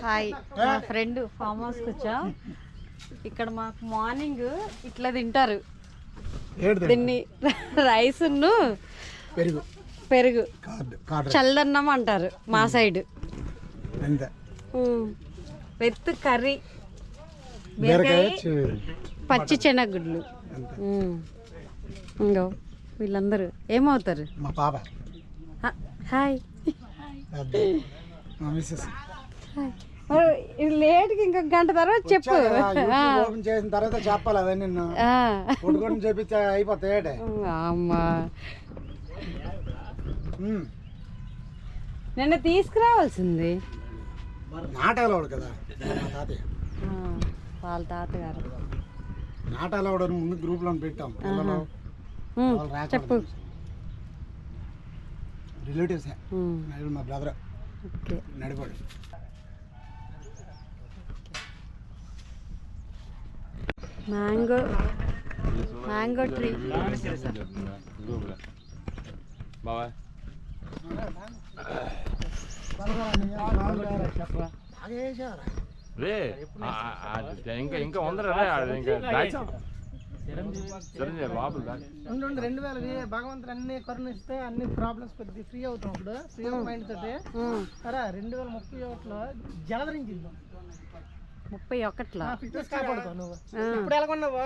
Hi, మా friend form హౌస్కి వచ్చా. ఇక్కడ మాకు మార్నింగ్ ఇట్లా తింటారు, దీన్ని రైస్ పెరుగు పెరుగు చల్లన్నం అంటారు మా సైడ్. వెత్ కర్రీ, పచ్చి శనగగుడ్లు. ఇంకో వీళ్ళందరూ ఏమవుతారు? మా పాప. హాయ్. లేట్కి ఇంకొక గంట తర్వాత చెప్పు. ఓపెన్ చేసిన తర్వాత చెప్పాలి అవన్నీ నిన్ను చెప్పి అయిపోతాయి. అమ్మా నిన్న తీసుకురావాల్సింది. నాటాలవాడు కదా తాతయ్య, వాళ్ళ తాతగారు. నాటాలవాడు ముందు గ్రూప్ లో పెట్టాం. చెప్పు. రిలేటివ్స్ మా బ్రదర్ నడిపాడు. Mango tree. ఇంకా ఉందరా భగవంతుడు అన్ని కరుణిస్తే అన్ని ప్రాబ్లమ్స్ కొద్దిగా ఫ్రీ అవుతాం. ఇప్పుడు ఫ్రీ ఆఫ్ మైండ్ తోటి 2031లో జలధరించింది. 31లో ఇప్పుడు ఎలా కొన్నావా?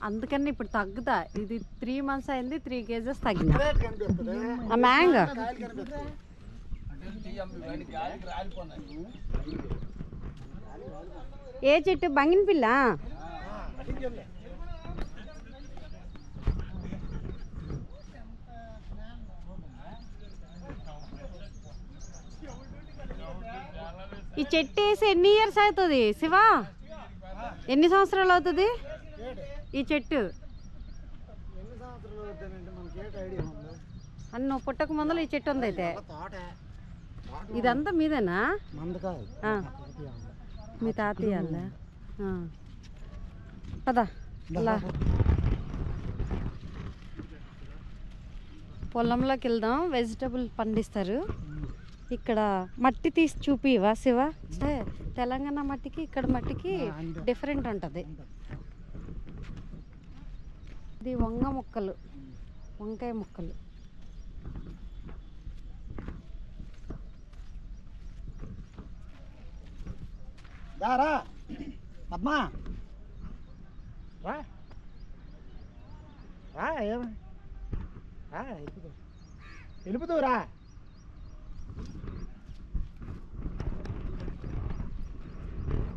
అందుకని ఇప్పుడు తగ్గుతా. ఇది 3 months అయింది, 3 kgs తగ్గిన. ఆ మ్యాంగో ఏ చెట్టు? బంగిన పిల్ల. ఈ చెట్టు వేసి ఎన్ని ఇయర్స్ అవుతుంది శివ? ఎన్ని సంవత్సరాలు అవుతుంది ఈ చెట్టు? అని నువ్వు పుట్టక ముందర ఈ చెట్టు ఉంది. అయితే ఇదంతా మీదేనా? మీ తాతయ్య పదా. పొలంలోకి వెళ్దాం. వెజిటబుల్ పండిస్తారు ఇక్కడ. మట్టి తీసి చూపివా శివ? తెలంగాణ మట్టికి ఇక్కడ మట్టికి డిఫరెంట్ ఉంటుంది. ఇది వంకాయ ముక్కలు. పద్మా వెళ్ళిపోతావురా.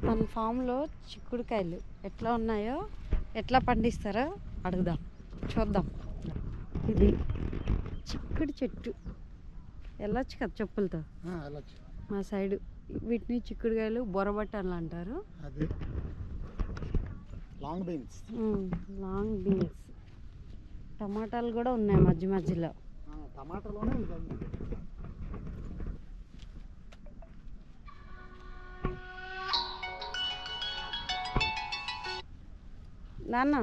మన ఫామ్లో చిక్కుడుకాయలు ఎట్లా ఉన్నాయో, ఎట్లా పండిస్తారో అడుగుదాం, చూద్దాం. ఇది చిక్కుడు చెట్టు. వెళ్ళొచ్చు కదా చెప్పులతో మా సైడు. వీటిని చిక్కుడుకాయలు బొరబట్టలు అంటారు. Long beans. టమాటాలు కూడా ఉన్నాయి మధ్య మధ్యలో. టమాటాలోనే నాన్న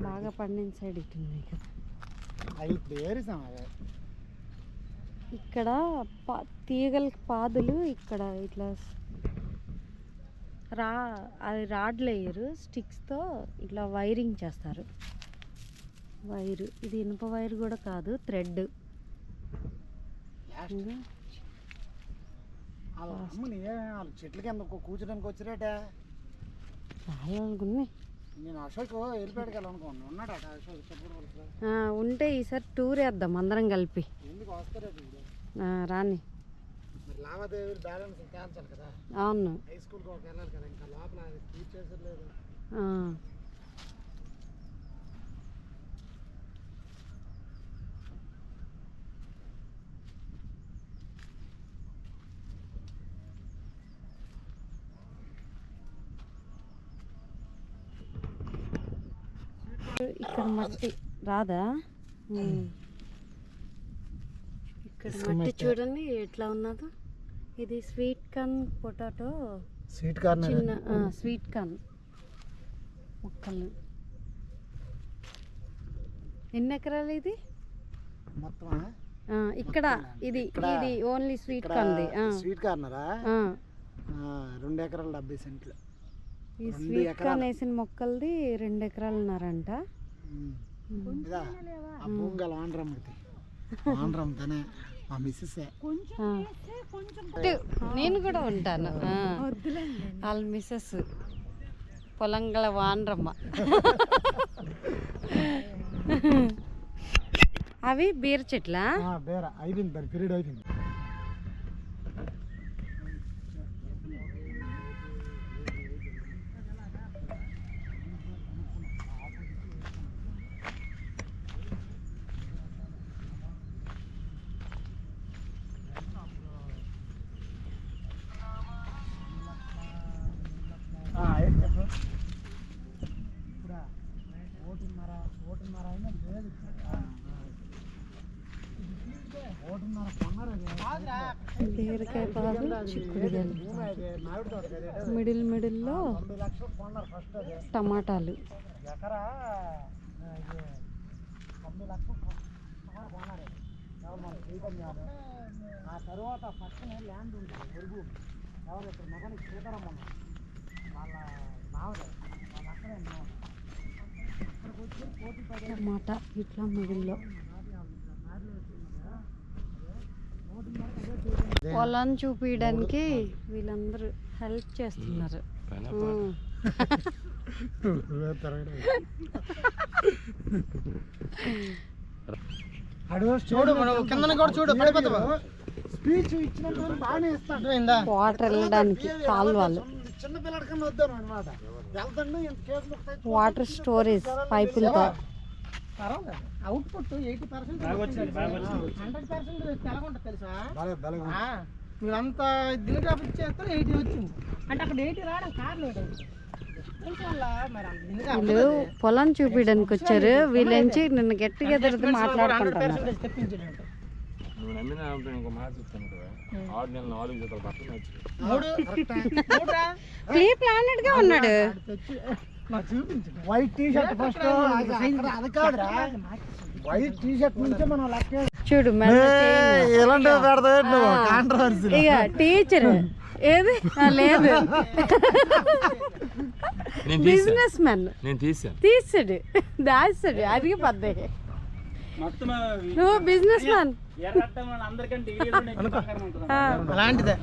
బాగా పండిన సైడ్ ఇట్లున్నాయి కదా. ఇక్కడ తీగల పాదులు. ఇక్కడ ఇట్లా అది రాడ్లు వేయరు, స్టిక్స్తో ఇట్లా వైరింగ్ చేస్తారు. వైరు ఇది ఇనుప వైర్ కూడా కాదు, థ్రెడ్. చెట్ల కింద కూర్చోడానికి వచ్చిరేట. అనుకున్నాయి. నేను అశోక్ వెళ్ళిపోయాడు అనుకోండి. ఉన్నాడు అశోక్. ఉంటే ఈసారి టూర్ వేద్దాం అందరం కలిపి. ఎందుకు వస్తారే రాని. లావాదేవీలు బ్యాలెన్స్ క్యాన్సల్ కదా. అవును, హై స్కూల్కి వెళ్ళాలి కదా. ఇంకా లోపల టీచ్ చేసలేదు. ఇక్కడ మట్టి రాదా? ఇక్కడ మట్టి చూడండి ఎట్లా ఉన్నదో. ఇది sweet corn potato. Sweet corn. చిన్న స్వీట్ కార్న్. మొక్కలు. ఎన్ని ఎకరాలు ఇది? మొత్తం ఇక్కడ ఇది ఇది ఓన్లీ స్వీట్ కార్న్. స్వీట్ కార్నరా 2 ఎకరాలు 70 సెంట్లు. ఈ స్వీట్ కార్న్ వేసిన మొక్కలది 2 ఎకరాలున్నారంట. ఆ భూంగల్ ఆంధ్రమ్మది ఆంధ్రమ్మతోనే మా మిస్సెస్. నేను కూడా ఉంటాను. వాళ్ళ మిస్సెస్ పొలంగల వానరమ్మ. అవి బీర చెట్ల బేర అయిపోయింది, దాని పీరియడ్ అయిపోయింది. ఓటున్నర అయినా లేదు. బీరకాయ పాదు, చిక్కుడుకాయలు, మిడిల్లో టమాటాలు. ఎకరా 9 లక్షలు కొన్నారు. ఆ తర్వాత పక్కనే ల్యాండ్ ఉంటుంది ఎరుగు. ఎవరు ఇప్పుడు మెకానిక్ సీతారామ వాళ్ళ మామగారు వాళ్ళు అక్కడే ఉన్నారు. టమాటా ఇట్లా మిడిల్లో. పొలం చూపించడానికి వీళ్ళందరూ హెల్ప్ చేస్తున్నారు. చూడు కింద కూడా చూడు, స్పీచ్ ఇచ్చినప్పుడు బాగానే ఇస్తాడు. వాటర్ వెళ్ళడానికి కాలువలు, చిన్న పిల్లడి కన్నా వద్దాను అనమాట. వాటర్ స్టోరేజ్ పైపులతో. అవుట్పుట్ 80% 100% తెలగొంటుంది తెలుసా. మీరంతా దీనికి ఇచ్చేస్తారు 80 వచ్చింది అంటే అక్కడ 80 రావడం కారణం వీళ్ళు పొలం చూపించడానికి వచ్చారు. వీళ్ళంచి నిన్న గెట్ టుగెదర్ మాట్లాడుకుంటున్నారు. నువ్వు నమ్మిన ఇంకో మాట చెప్తాను కదా, 6 నెలలు 4 జతలు బట్టలు ప్లానెట్ గా ఉన్నాడు. వైట్ టీ షర్ట్ ఫస్ట్ అది కాదురా, వైట్ టీ షర్ట్ నుంచే మనం లెక్క చూడు. ఇక టీచర్ ఏది లేదు, బిజినెస్ మ్యాన్ తీసాడు దాస్తాడు. అది పద్ధతి. నువ్వు బిజినెస్ మ్యాన్ అలాంటిదే.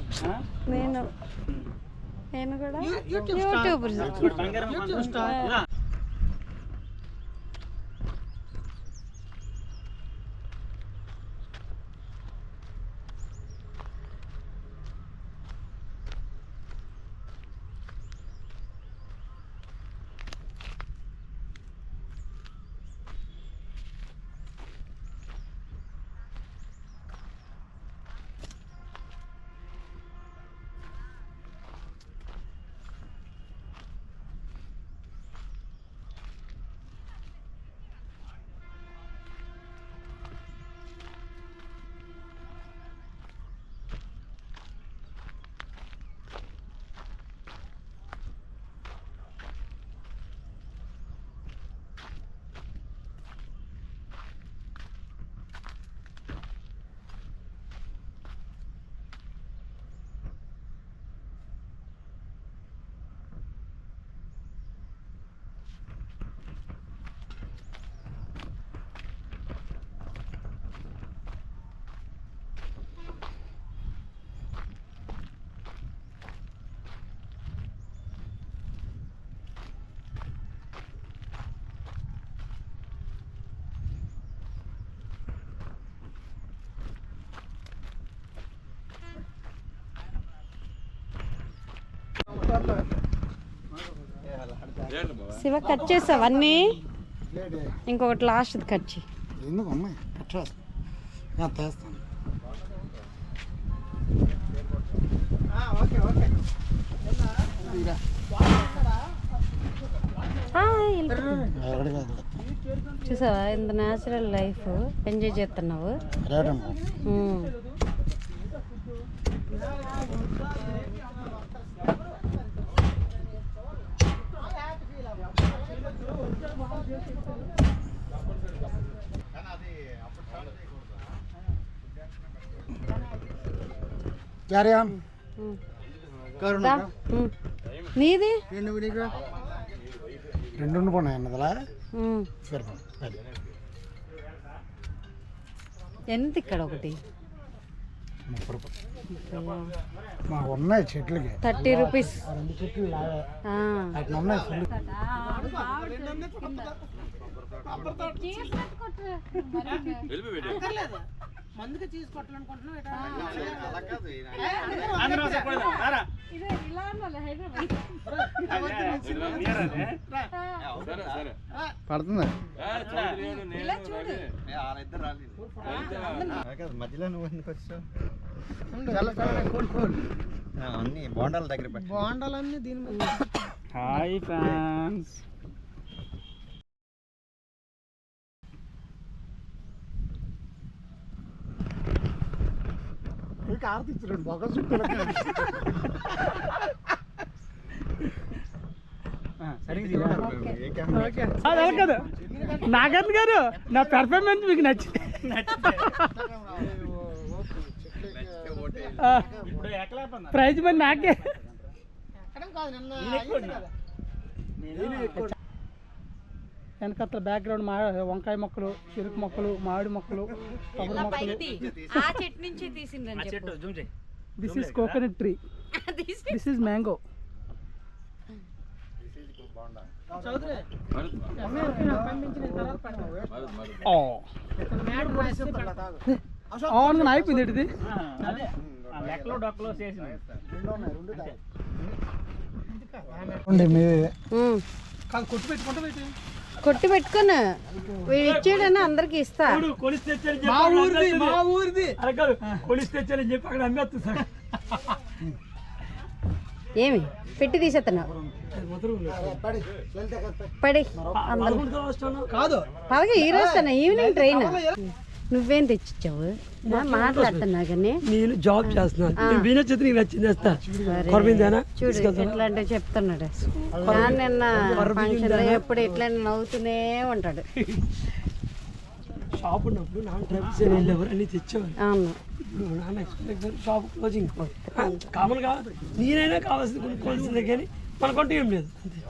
నేను కూడా యూట్యూబర్. శివ కట్ చేసావు అన్నీ, ఇంకొకటి లాస్ట్ కట్ చేయి. ఎందుకు అమ్మాయి కట్ చేస్తాను. చూసావా ఇంత న్యాచురల్ లైఫ్ ఎంజాయ్ చేస్తున్నావు. Carry on the. నీది రెండు ఉండిపోయినాయి అన్నదలా సరే అది ఎంత ఇక్కడ ఒకటి 30 రూపాయలు మాకు ఉన్నాయి చెట్లకి 30 రూపీస్. ఆ 2 చెట్లు లాగా అట్లా ఉన్నాయి ఫుల్ మందుగా చీజ్ కొట్టాలనుకుంటున్నావు పడుతుంది మధ్యలో నువ్వు ఎందుకు వచ్చావు కూల్ అన్ని బోండాల దగ్గర పెట్టు బాగుండాలన్నీ దీని మీద హాయ్ ఫ్యాన్స్ ఆర్తిచ్చాడు బొక్క చుట్టూ కదా నాగన్ గారు నా పెర్ఫార్మెన్స్ మీకు నచ్చింది ప్రైజ్ మరి నాకే వెనకత్త బ్యాక్గ్రౌండ్ మా వంకాయ మొక్కలు చెరుకు మొక్కలు మామిడి మొక్కలు కొబ్బరి మొక్కలు ఆ చెట్టు నుంచి తీసిండ్రని చెప్పు. This is coconut tree this is mango అవును అయిపోయింది ఇది ఉమ్. కొట్టు పెట్టుకుంటా కొట్టి పెట్టుకున్నా వీడు ఇచ్చాడని అందరికి ఇస్తా. మా ఊరిది కొలిసి తెచ్చారని చెప్పి అక్కడ అమ్మేస్తా ఏమి పెట్టి తీసేస్తున్నావు పడి అందరూ కాదు అలాగే ఈ రోజు ఈవినింగ్ ట్రైన్. నువ్వేం తెచ్చిచ్చావు మాట్లాడుతున్నా కానీ నేను జాబ్ చేస్తున్నాను బిజినెస్ చేస్తే నీకు నచ్చింది చేస్తా కొరమిందేనా చూడు ఎట్లాంటివి చెప్తున్నాడు. నిన్న ఫంక్షన్ లో ఎప్పుడు ఇట్లా నవ్వుతూనే ఉంటాడు. షాప్ ఉన్నప్పుడు నాన్న ట్రైప్స్ వెళ్ళేవారు అన్ని తెచ్చేవారు. అవును ఇప్పుడు నాన్న ఎక్స్పెక్ట్ షాప్ క్లోజింగ్ కామన్గా నేనైనా కావాల్సింది కొనుక్కోవాల్సిందే కానీ మనకంటూ ఏం లేదు అంతే.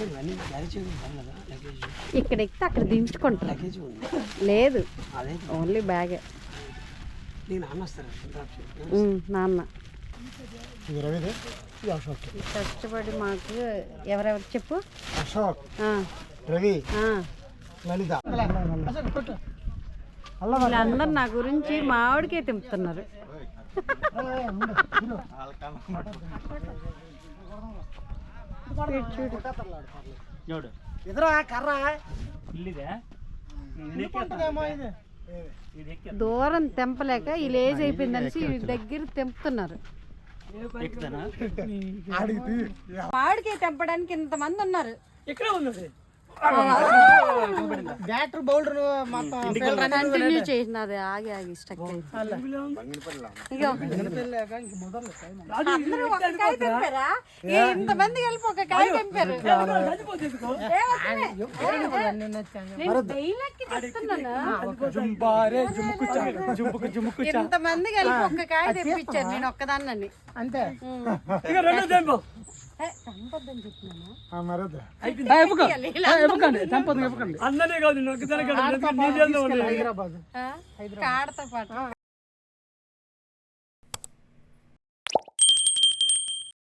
ఇవన్నీ క్యారీ చేయడం కదా లగేజ్ ఇక్కడ ఎక్కితే అక్కడ దించుకుంటా. లగేజ్ ఉంది లేదు అదే ఓన్లీ బ్యాగే. నీకు నాన్న వస్తారు నాన్న ఇది రవిదే ఇది అశోక్ కష్టపడి మాకు ఎవరెవరు చెప్పు. అశోక్ ఆ, రవి ఆ. లలిత వీళ్ళందరూ నా గురించి మామిడికే తింపుతున్నారు. చూడు ఎదురా కర్ర దూరం తెంపలేక ఈ లేజ్ అయిపోయిందనేసి దగ్గర తెంపుతున్నారు. మామిడికాయ తెంపడానికి ఇంతమంది ఉన్నారు. ఎక్కడ ఉన్నది బ్యాటర్ బౌలర్ మొత్తం కంటిన్యూ చేసినది ఆగి ఆగి స్టక్ అయింది. ఇగో అందరూ ఒక కాయ తెంపారా? ఇంతమంది కలిపి ఒక కాయ తెంపారు. నేను డైలాగ్కి తెస్తున్నాను. ఇంతమంది కలిపి ఒక కాయ తెప్పించారు నేను ఒక్కదాన్నని. అంతే తెంపొద్దని చెప్పినాను. అందనే కాదు హైదరాబాద్ కాడతో పాటు